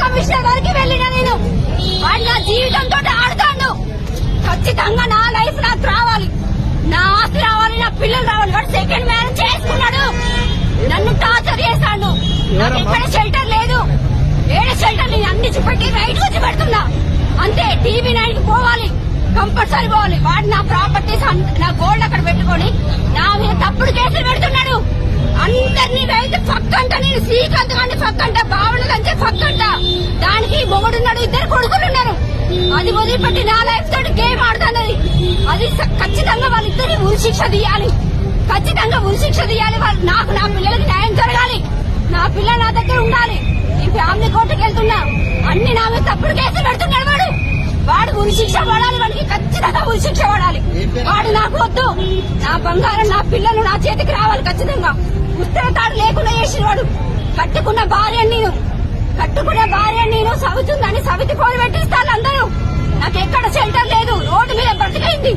Commissioner వరకు వెళ్ళినా నేను వాడు నా జీవితంతో ఆడుతాడు. ఖచ్చితంగా నా లైఫ్ నాకు రావాలి, నా ఆస్తి రావాలి, నా పిల్లలు రావాలి. వాడు సెకండ్ మ్యారేజ్ చేసుకున్నాడు, నన్ను టార్చర్ చేస్తాడు. నాకు ఎక్కడ షెల్టర్ లేదు, ఏడే షెల్టర్ నేను అన్ని చూపెట్టి రైట్ వచ్చి పెడుతున్నా. అంతే TV9 కి పోవాలి, కంపల్సరీ పోవాలి. వాడు నా ప్రాపర్టీస్ నా గోల్డ్ అక్కడ పెట్టుకొని నా మీద తప్పుడు కేసులు పెడుతున్నాడు. అందరినీ అయితే పక్కంట, నేను శ్రీకాంత్ గారిని పక్కంట, బావలు కంటే పక్కంట. దానికి మొగుడున్నాడు, ఇద్దరు కొడుకులున్నారు. అది వదిలిపెట్టి నా లైఫ్ తోటి గేమ్ ఆడుతున్నది. అది ఖచ్చితంగా వాళ్ళిద్దరిని ఉరిశిక్ష తీయాలి, ఖచ్చితంగా ఉరిశిక్ష తీయాలి. నాకు నా పిల్లలకి న్యాయం జరగాలి, నా పిల్లలు నా దగ్గర ఉండాలి. ఈ ఫ్యామిలీ కోర్టుకి వెళ్తున్నా, అన్ని నా మీద తప్పుడు కేసులు పెడుతున్నాడు. వాడు ఉరిశిక్ష పడాలి, వాడికి ఖచ్చితంగా ఉరిశిక్ష పడాలి. వాడు నాకు వద్దు, నా బంగారం నా పిల్లలు నా చేతికి రావాలి ఖచ్చితంగా. ఉత్తర తాడు లేకుండా చేసిన వాడు. కట్టుకున్న భార్య నేను సవితుందని సవితి పోలు పెట్టిస్తారు అందరూ. నాకు ఎక్కడ షెల్టర్ లేదు, రోడ్డు మీద బతికైంది.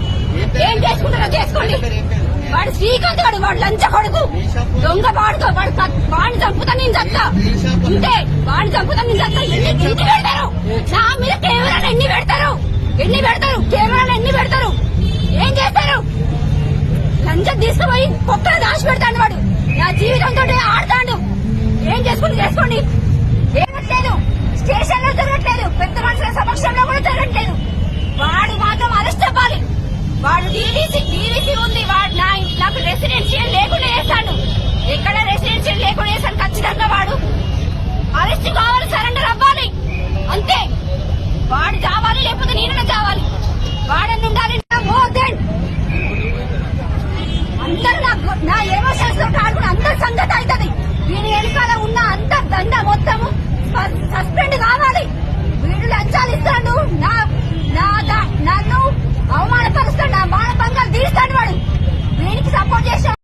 ఏం చేసుకుంటారో చేసుకోండి. వాడు శ్రీకాంత్ గాడు, వాడు లంచ కొడుకు, దొంగ వాడుకో. వాడిని చంపుతా నేను చస్తా, ఇంతే. వాడిని చంపుతా నేను చస్తా. ఎన్ని పెడతారు నా మీద? కెమెరాలు ఎన్ని పెడతారు? కెమెరాలు ఎన్ని పెడతారు? ఏం చేస్తారు? లంచం తీసుకుపోయి కుక్కలు దాచి పెడతాడు వాడు. నా జీవితంతో ఆడతాడు. ఏం చేసుకోండి. ఏమట్లేదు, స్టేషన్ లో జరగట్లేదు, పెద్ద మనుషుల సమక్షంలో కూడా జరగట్లేదు. వాడు మాత్రం అరెస్ట్ అవ్వాలి. వాడు డీవీసీ ఉంది, వాడు నాకు రెసిడెన్షియల్ లేకుండా చేస్తాడు. ఎక్కడ రెసిడెన్షియల్ లేకుండా చేస్తాడు. ఖచ్చితంగా వాడు అరెస్ట్ కావాలి, సరెండర్ అవ్వాలి, అంతే. వాడు చావాలి, లేకపోతే నేను చావాలి. వాడని ఉండాలి. అందరూ నా ఎమోషన్స్ తో ఆడుకుని అందరు సంగతి అవుతుంది. వీడి వెనకాల ఉన్న అంత దండ మొత్తము సస్పెండ్ కావాలి. వీడు లంచాలు ఇస్తాడు, నన్ను అవమానపరుస్తాడు, నా బాణ బంగాలు తీస్తాడు. వాడు వీడికి సపోర్ట్ చేస్తాడు.